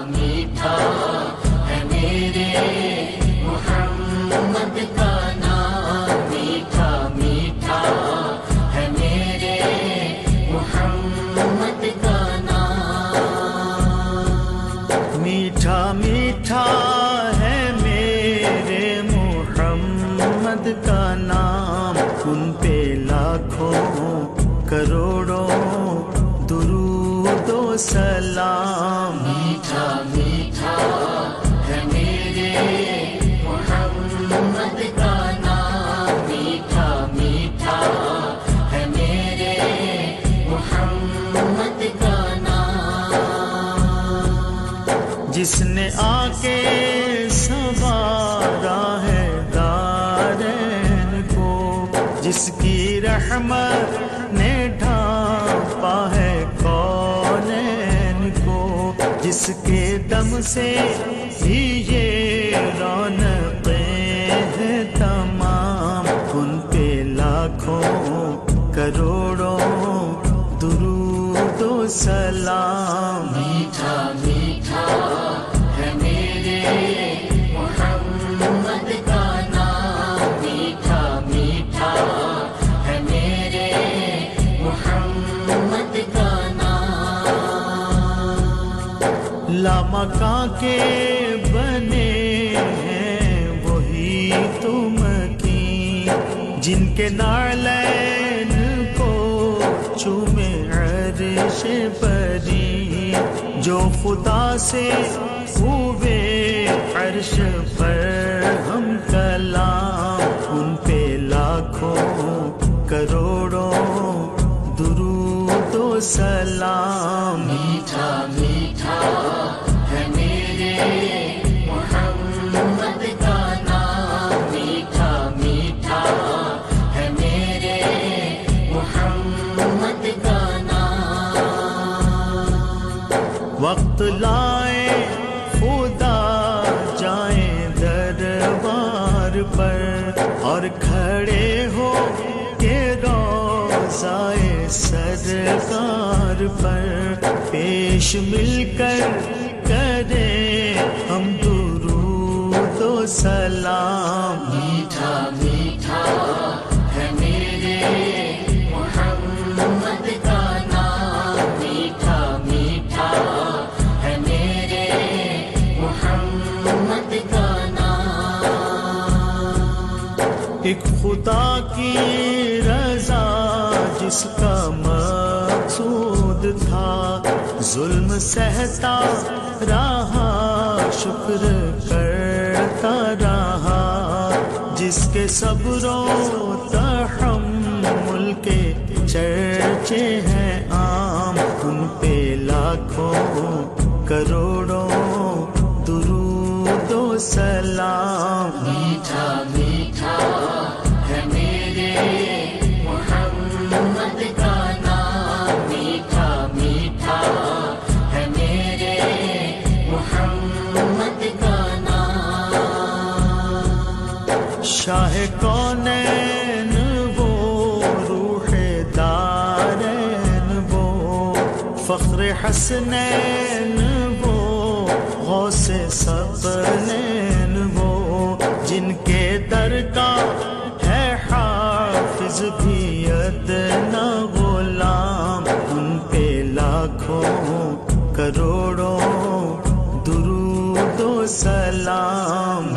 میٹھا ہے میرے محمد کا نام، میٹھا میٹھا ہے میرے محمد کا نام، میٹھا میٹھا ہے میرے محمد کا نام، ان پہ لاکھوں کروڑوں درود و سلام، میٹھا میٹھا ہے میرے محمد کا نام، میٹھا میٹھا ہے میرے محمد کا نام، جس نے آ کے سنوارا ہے دارین کو، جس کی رحمت نے ڈھانپا ہے کونین کو، جس کے دم سے ہی یہ رونقیں ہیں تمام، ان پہ لاکھوں کروڑوں درود و سلام، میٹھا میٹھا ہے میرے محمد کا نام، میٹھا میٹھا ہے میرے محمد کا نام، لامکاں کے بنے ہیں وہی تم کی، جن کے نعلین کو چومے عرش بری، جو خدا سے ہوئے عرش پر ہم کلام، ان پہ لاکھوں کروڑوں درود و سلام، میٹھا میٹھا ہے میرے محمد کا نام، میٹھا میٹھا ہے میرے محمد کا نام، وقت لائے خدا جائیں دربار پر، اور کھڑے ہو کے روضائے سرکار پر پیش مل کر کریں ہم درود و سلام، میٹھا میٹھا ہے میرے محمد کا نام، میٹھا میٹھا ہے میرے محمد کا نام، ایک خدا کی رضا جس کا مقصود تھا، ظلم سہتا رہا شکر کرتا رہا، جس کے صبر و تحمل کے چرچے ہیں عام، ان پہ لاکھوں کروڑوں درود و سلام، میٹھا میٹھا ہے میرے محمد کا نام، میٹھا میٹھا ہے میرے محمد کا نام، شاہ کونین وہ روح دارین وہ، فخر حسنین وہ، غوث ثقلین وہ، جن کے در کا ہے حافظ بھی ادنا غلام، ان پہ لاکھوں کروڑوں درود و سلام،